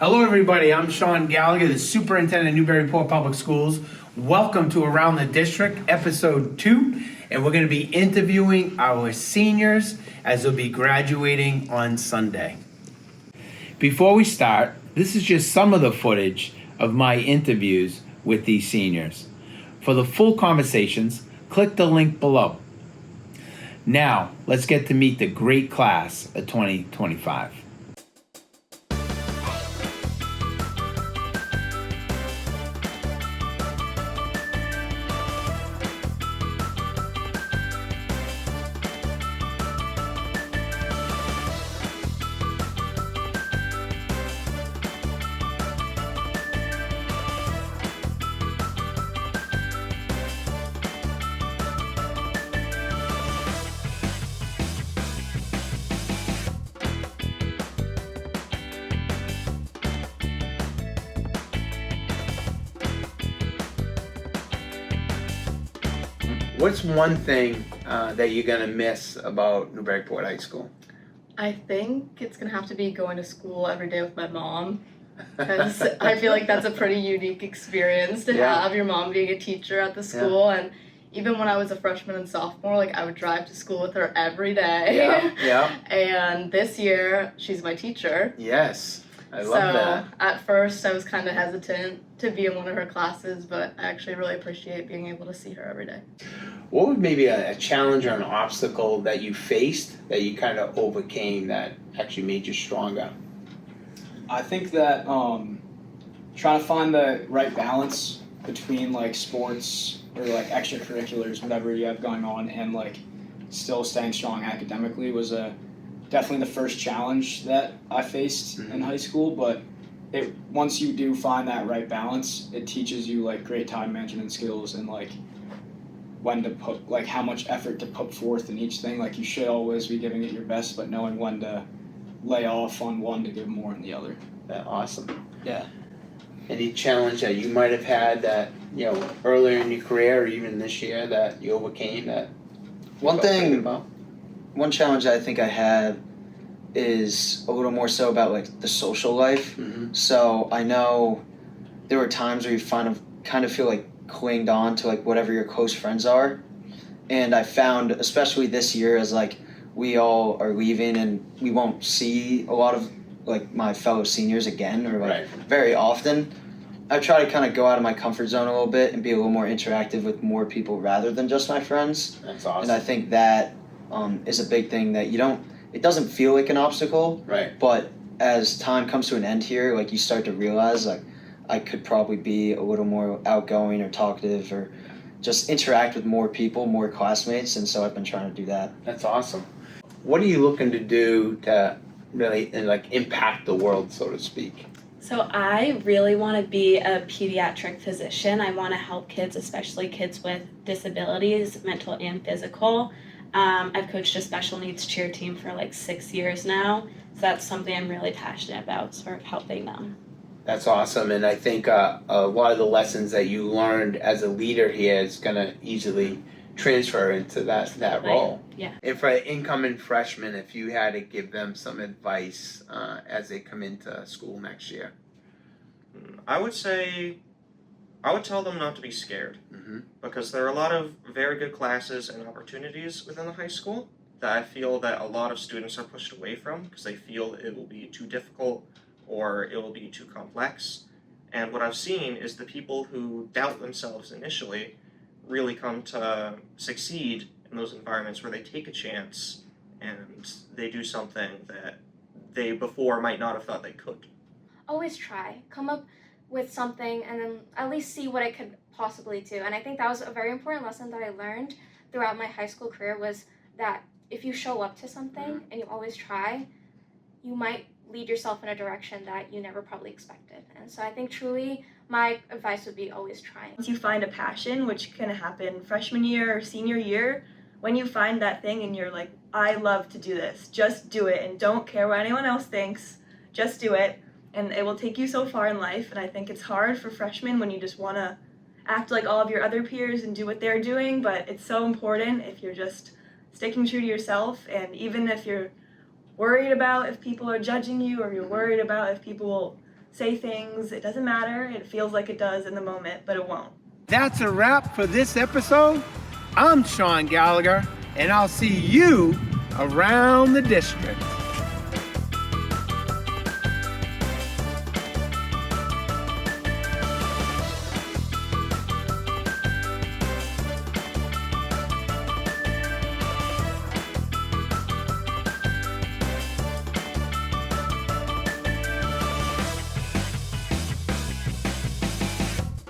Hello everybody, I'm Sean Gallagher, the Superintendent of Newburyport Public Schools. Welcome to Around the District, Episode 2, and we're going to be interviewing our seniors as they'll be graduating on Sunday. Before we start, this is just some of the footage of my interviews with these seniors. For the full conversations, click the link below. Now, let's get to meet the great class of 2025. What's one thing that you're gonna miss about Newburyport High School? I think it's gonna have to be going to school every day with my mom, because I feel like that's a pretty unique experience to have your mom being a teacher at the school. And even when I was a freshman and sophomore, like I would drive to school with her every day. And this year, she's my teacher. Yes, I love that. So at first, I was kind of hesitant to be in one of her classes, but I actually really appreciate being able to see her every day. What would maybe a challenge or an obstacle that you faced that you kind of overcame that actually made you stronger? I think that trying to find the right balance between like sports or like extracurriculars, whatever you have going on, and like still staying strong academically was definitely the first challenge that I faced in high school. But once you do find that right balance, it teaches you like great time management skills and like when to put, like how much effort to put forth in each thing. Like you should always be giving it your best, but knowing when to lay off on one to give more on the other. That's awesome. Yeah. Any challenge that you might have had that, earlier in your career or even this year that you overcame that? One challenge I think I had is a little more so about like the social life. So I know there were times where you kind of feel like clinged on to like whatever your close friends are, and I found, especially this year, as like we all are leaving and we won't see a lot of like my fellow seniors again or like very often, I try to kind of go out of my comfort zone a little bit and be a little more interactive with more people rather than just my friends. That's awesome. And I think that is a big thing that it doesn't feel like an obstacle, but as time comes to an end here, like you start to realize like I could probably be a little more outgoing or talkative or just interact with more people, more classmates, and so I've been trying to do that. That's awesome. What are you looking to do to really impact the world, so to speak? So I really want to be a pediatric physician. I want to help kids, especially kids with disabilities, mental and physical. I've coached a special needs cheer team for like 6 years now, so that's something I'm really passionate about, sort of helping them. That's awesome, and I think a lot of the lessons that you learned as a leader here is going to easily transfer into that role. Yeah. And for incoming freshmen, if you had to give them some advice as they come into school next year? I would tell them not to be scared, because there are a lot of very good classes and opportunities within the high school that I feel that a lot of students are pushed away from because they feel it will be too difficult or it will be too complex. And what I've seen is the people who doubt themselves initially really come to succeed in those environments where they take a chance and they do something that they before might not have thought they could. Always try. Come up with something and then at least see what it could possibly do. And I think that was a very important lesson that I learned throughout my high school career, was that if you show up to something and you always try, you might lead yourself in a direction that you never probably expected. And so I think truly my advice would be always trying. Once you find a passion, which can happen freshman year or senior year, when you find that thing and you're like, I love to do this, just do it and don't care what anyone else thinks, just do it. And it will take you so far in life. And I think it's hard for freshmen when you just want to act like all of your other peers and do what they're doing, but it's so important if you're just sticking true to yourself. And even if you're worried about if people are judging you, or you're worried about if people will say things. It doesn't matter. It feels like it does in the moment, but it won't. That's a wrap for this episode. I'm Sean Gallagher, and I'll see you around the district.